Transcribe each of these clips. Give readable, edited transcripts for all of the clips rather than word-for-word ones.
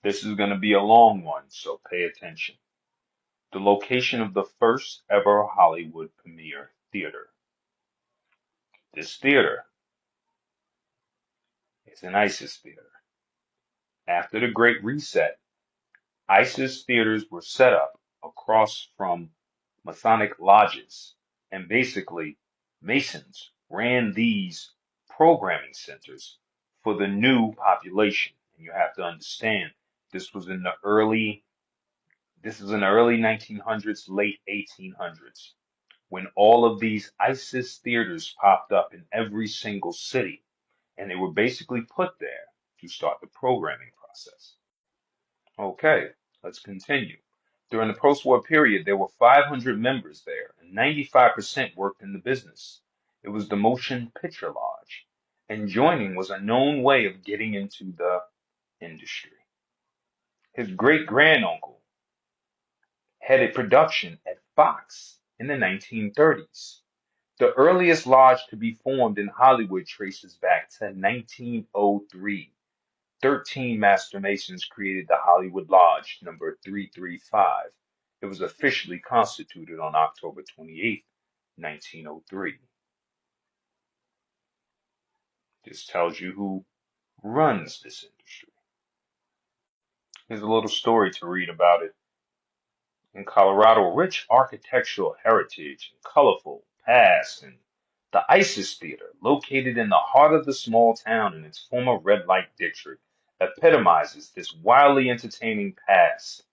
This is going to be a long one, so pay attention. The location of the first ever Hollywood premiere theater. This theater is an ISIS theater. After the Great Reset, ISIS theaters were set up across from Masonic lodges, and basically, Masons ran these programming centers for the new population. And you have to understand, this was in the early this is in the early 1900s, late 1800s, when all of these ISIS theaters popped up in every single city, and they were basically put there to start the programming process. Okay, let's continue. During the post-war period, there were 500 members there, and 95% worked in the business. It was the Motion Picture Lodge, and joining was a known way of getting into the industry. His great-granduncle headed production at Fox in the 1930s. The earliest lodge to be formed in Hollywood traces back to 1903. 13 Master Masons created the Hollywood Lodge number 335. It was officially constituted on October 28, 1903. This tells you who runs this industry. Here's a little story to read about it. In Colorado, rich architectural heritage and colorful past, and the Isis Theater, located in the heart of the small town in its former red light district, epitomizes this wildly entertaining past.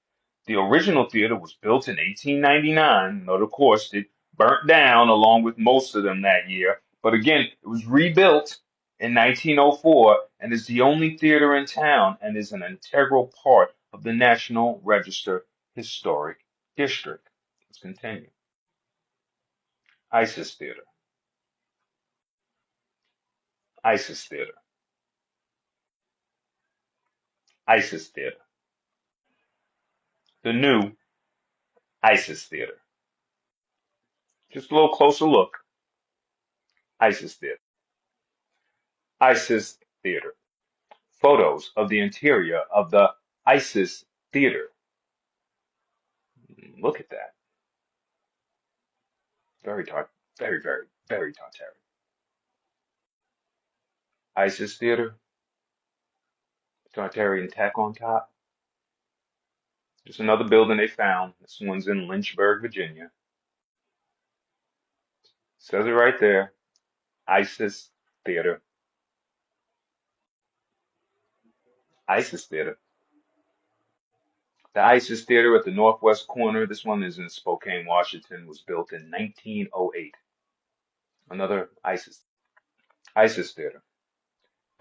The original theater was built in 1899, but of course it burnt down along with most of them that year. But again, it was rebuilt in 1904 and is the only theater in town and is an integral part of the National Register Historic District. Let's continue. ISIS Theater. ISIS Theater. ISIS Theater. The new ISIS Theater. Just a little closer look. ISIS Theater. ISIS Theater. Photos of the interior of the ISIS Theater. Look at that. Very Tartarian. ISIS Theater, Tartarian tech on top. Just another building they found. This one's in Lynchburg, Virginia. Says it right there. ISIS Theater. ISIS Theater. The ISIS Theater at the northwest corner, this one is in Spokane, Washington, was built in 1908. Another ISIS Theater.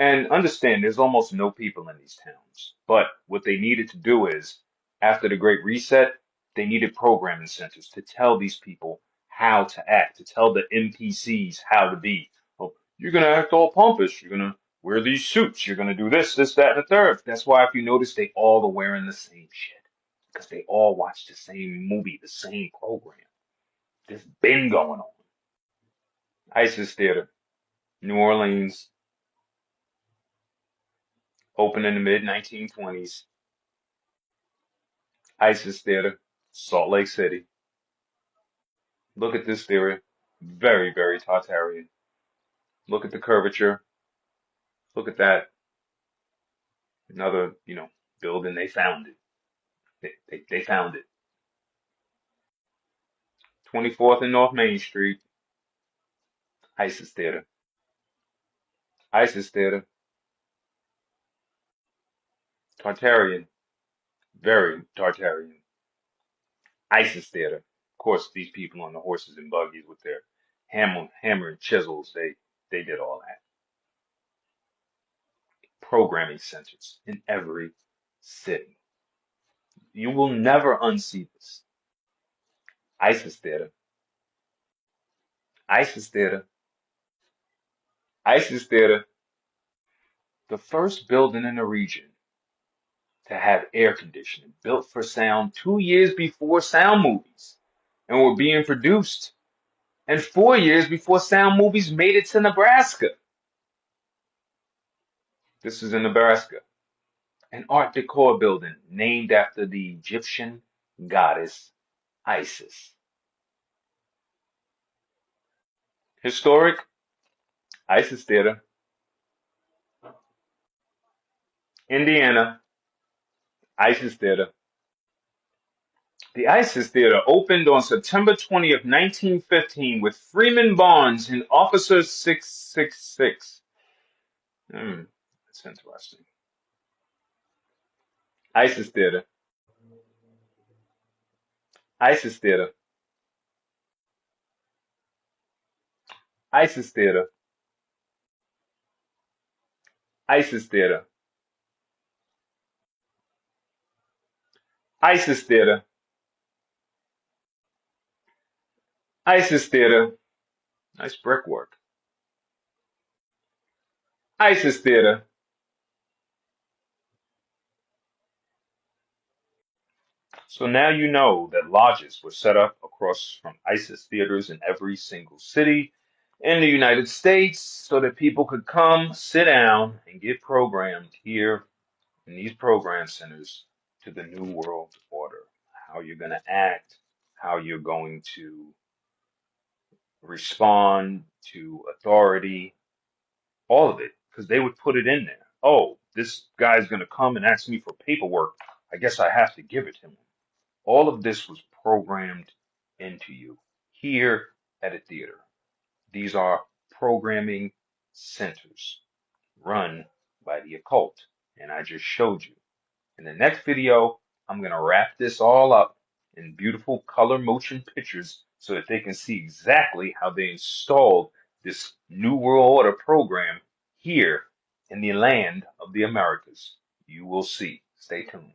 And understand, there's almost no people in these towns. But what they needed to do is, after the Great Reset, they needed programming centers to tell these people how to act, to tell the NPCs how to be. Oh, you're going to act all pompous. You're going to wear these suits. You're going to do this, that, and the third. That's why, if you notice, they all are wearing the same shit. Because they all watch the same movie, the same program. There's been going on. ISIS Theater, New Orleans, opened in the mid 1920s. ISIS Theater, Salt Lake City. Look at this theater. Very Tartarian. Look at the curvature. Look at that. Another, building. They found it. They found it. 24th and North Main Street. ISIS Theater. ISIS Theater. Tartarian. Very Tartarian. ISIS Theater. Of course, these people on the horses and buggies with their hammer and chisels, they did all that. Programming centers in every city. You will never unsee this. ISIS Theater. ISIS Theater. ISIS Theater. The first building in the region to have air conditioning, built for sound 2 years before sound movies, and were being produced, and 4 years before sound movies made it to Nebraska. This is in Nebraska. an Art Deco building named after the Egyptian goddess Isis. Historic Isis Theater, Indiana, Isis Theater. The Isis Theater opened on September 20th, 1915 with Freeman Barnes in Officer 666. That's interesting. Isis Theater, Isis Theater, Isis Theater, Isis Theater, Isis Theater, Isis Theater. Nice brickwork. Isis Theater. So now you know that lodges were set up across from ISIS theaters in every single city in the United States so that people could come, sit down, and get programmed here in these program centers to the New World Order. How you're going to act, how you're going to respond to authority, all of it, because they would put it in there. Oh, this guy's going to come and ask me for paperwork. I guess I have to give it to him. All of this was programmed into you here at a theater. These are programming centers run by the occult. And I just showed you. In the next video, I'm going to wrap this all up in beautiful color motion pictures so that they can see exactly how they installed this New World Order program here in the land of the Americas. You will see. Stay tuned.